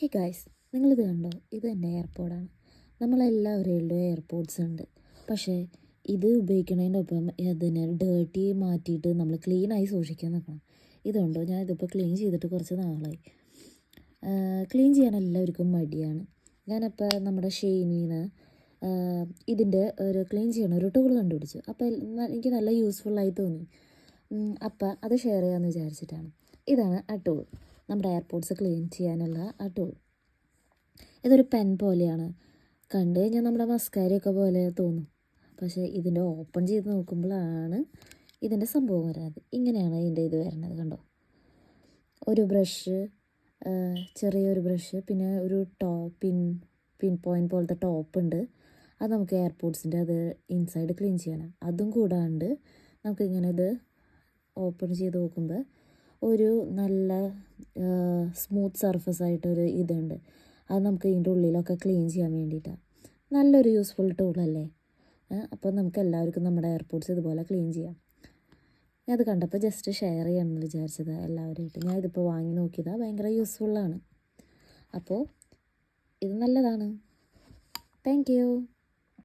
Hey guys, നിങ്ങളിത് കണ്ടോ? ഇത് എൻ്റെ എയർപോഡാണ്. നമ്മളെല്ലാവരുടെ എയർപോഡ്സ് ഉണ്ട്. പക്ഷേ ഇത് ഉപയോഗിക്കുന്നതിൻ്റെ ഒപ്പം അതിനെ ഡേർട്ടി മാറ്റിയിട്ട് നമ്മൾ ക്ലീനായി സൂക്ഷിക്കാൻ നിൽക്കണം. ഇതുണ്ടോ, ഞാൻ ഇതിപ്പോൾ ക്ലീൻ ചെയ്തിട്ട് കുറച്ച് നാളായി. ക്ലീൻ ചെയ്യാൻ എല്ലാവർക്കും മടിയാണ്. ഞാനപ്പോൾ നമ്മുടെ ഷെയ്നിന്ന് ഇതിൻ്റെ ഒരു ക്ലീൻ ചെയ്യണ ഒരു ടൂൾ കണ്ടുപിടിച്ചു. അപ്പോൾ എനിക്ക് നല്ല യൂസ്ഫുള്ളായി തോന്നി. അപ്പം അത് ഷെയർ ചെയ്യാമെന്ന് വിചാരിച്ചിട്ടാണ്. ഇതാണ് ആ ടൂൾ, നമ്മുടെ എയർപോഡ്സ് ക്ലീൻ ചെയ്യാനുള്ള ആ ടൂൾ. ഇതൊരു പെൻ പോലെയാണ്. കണ്ടു കഴിഞ്ഞാൽ നമ്മുടെ മസ്കാരയൊക്കെ പോലെ തോന്നും. പക്ഷേ ഇതിൻ്റെ ഓപ്പൺ ചെയ്ത് നോക്കുമ്പോഴാണ് ഇതിൻ്റെ സംഭവം വരാത്. ഇങ്ങനെയാണ് ഇതിൻ്റെ ഇത് വരുന്നത്. കണ്ടോ, ഒരു ബ്രഷ്, ചെറിയൊരു ബ്രഷ്, പിന്നെ ഒരു പിൻ പോയിൻറ്റ് പോലത്തെ ടോപ്പുണ്ട്. അത് നമുക്ക് എയർപോഡ്സിൻ്റെ അത് ഇൻസൈഡ് ക്ലീൻ ചെയ്യാനാണ്. അതും കൂടാണ്ട് നമുക്കിങ്ങനെ ഇത് ഓപ്പൺ ചെയ്ത് നോക്കുമ്പോൾ ഒരു നല്ല സ്മൂത്ത് സർഫസ് ആയിട്ടൊരു ഇതുണ്ട്. അത് നമുക്ക് ഇതിൻ്റെ ഉള്ളിലൊക്കെ ക്ലീൻ ചെയ്യാൻ വേണ്ടിയിട്ടാണ്. നല്ലൊരു യൂസ്ഫുൾ ടൂളല്ലേ. അപ്പോൾ നമുക്ക് എല്ലാവർക്കും നമ്മുടെ എയർപോഡ്സ് ഇതുപോലെ ക്ലീൻ ചെയ്യാം. ഞാൻ അത് കണ്ടപ്പോൾ ജസ്റ്റ് ഷെയർ ചെയ്യണമെന്ന് വിചാരിച്ചത് എല്ലാവരുമായിട്ട്. ഞാൻ ഇതിപ്പോൾ വാങ്ങി നോക്കിയതാണ്, ഭയങ്കര യൂസ്ഫുള്ളാണ്. അപ്പോൾ ഇത് നല്ലതാണ്. Thank you.